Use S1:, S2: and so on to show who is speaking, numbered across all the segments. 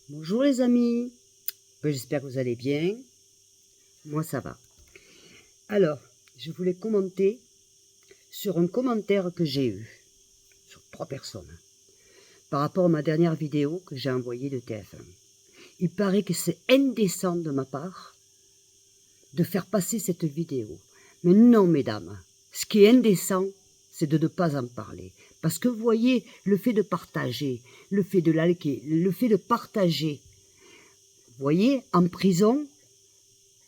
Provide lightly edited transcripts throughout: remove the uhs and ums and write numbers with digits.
S1: Bonjour les amis, j'espère que vous allez bien, moi ça va. Alors, je voulais commenter sur un commentaire que j'ai eu, sur 3 personnes, par rapport à ma dernière vidéo que j'ai envoyée de TF1. Il paraît que c'est indécent de ma part de faire passer cette vidéo. Mais non mesdames, ce qui est indécent, c'est de ne pas en parler. Parce que vous voyez, le fait de partager, le fait de liker, le fait de partager, vous voyez, en prison,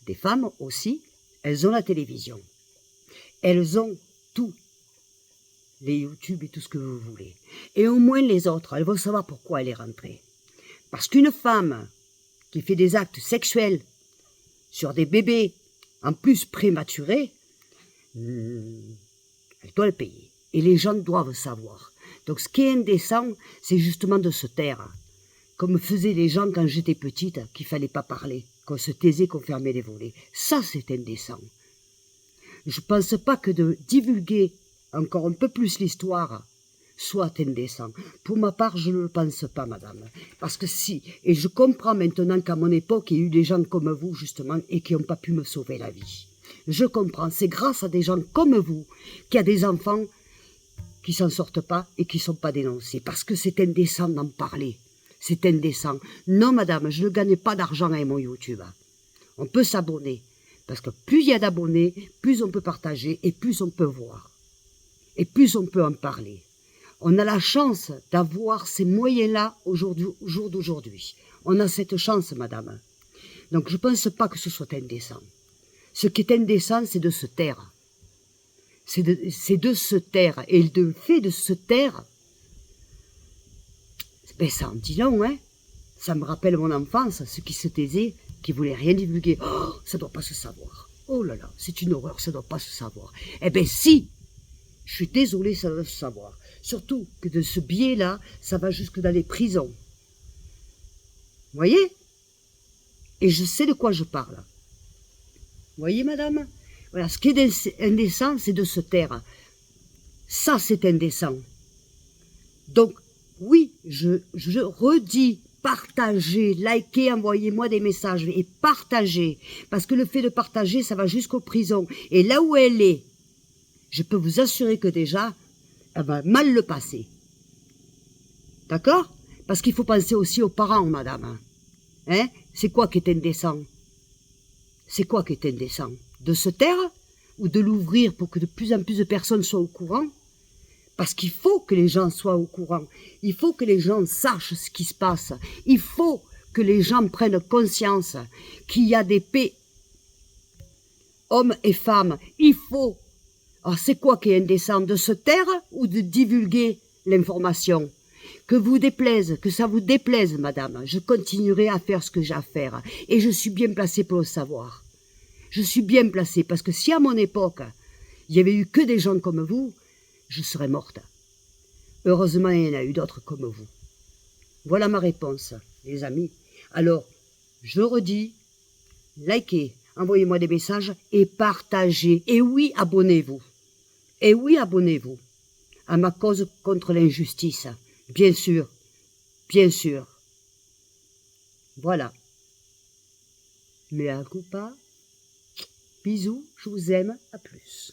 S1: des femmes aussi, elles ont la télévision. Elles ont tout, les YouTube et tout ce que vous voulez. Et au moins les autres, elles vont savoir pourquoi elle est rentrée. Parce qu'une femme qui fait des actes sexuels sur des bébés, en plus prématurés, elle doit le payer. Et les gens doivent savoir. Donc ce qui est indécent, c'est justement de se taire. Comme faisaient les gens quand j'étais petite, qu'il ne fallait pas parler, qu'on se taisait, qu'on fermait les volets. Ça, c'est indécent. Je ne pense pas que de divulguer encore un peu plus l'histoire soit indécent. Pour ma part, je ne le pense pas, madame. Parce que si, et je comprends maintenant qu'à mon époque, il y a eu des gens comme vous, justement, et qui n'ont pas pu me sauver la vie. Je comprends, c'est grâce à des gens comme vous qu'il y a des enfants qui s'en sortent pas et qui ne sont pas dénoncés. Parce que c'est indécent d'en parler. C'est indécent. Non, madame, je ne gagne pas d'argent avec mon YouTube. On peut s'abonner. Parce que plus il y a d'abonnés, plus on peut partager et plus on peut voir. Et plus on peut en parler. On a la chance d'avoir ces moyens-là au jour d'aujourd'hui. On a cette chance, madame. Donc je ne pense pas que ce soit indécent. Ce qui est indécent, c'est de se taire. C'est de se taire. Et le fait de se taire, ben ça en dit long, hein. Ça me rappelle mon enfance, ceux qui se taisaient, qui voulaient rien divulguer. Oh, ça doit pas se savoir. Oh là là, c'est une horreur, ça doit pas se savoir. Eh ben si, je suis désolée, ça doit se savoir. Surtout que de ce biais-là, ça va jusque dans les prisons. Vous voyez? Et je sais de quoi je parle. Vous voyez, madame? Voilà, ce qui est indécent, c'est de se taire. Ça, c'est indécent. Donc, oui, je redis, partagez, likez, envoyez-moi des messages et partagez. Parce que le fait de partager, ça va jusqu'aux prisons. Et là où elle est, je peux vous assurer que déjà, elle va mal le passer. D'accord? Parce qu'il faut penser aussi aux parents, madame. Hein? C'est quoi qui est indécent? C'est quoi qui est indécent? De se taire ou de l'ouvrir pour que de plus en plus de personnes soient au courant? Parce qu'il faut que les gens soient au courant. Il faut que les gens sachent ce qui se passe. Il faut que les gens prennent conscience qu'il y a des paix, hommes et femmes. Il faut. Alors c'est quoi qui est indécent? De se taire ou de divulguer l'information? Que vous déplaise, que ça vous déplaise, madame, je continuerai à faire ce que j'ai à faire. Et je suis bien placée pour le savoir. Je suis bien placée parce que si à mon époque, il n'y avait eu que des gens comme vous, je serais morte. Heureusement, il y en a eu d'autres comme vous. Voilà ma réponse, les amis. Alors, je redis, likez, envoyez-moi des messages et partagez. Et oui, abonnez-vous. Et oui, abonnez-vous à ma cause contre l'injustice. Bien sûr, bien sûr. Voilà. Mea culpa. Bisous, je vous aime, à plus.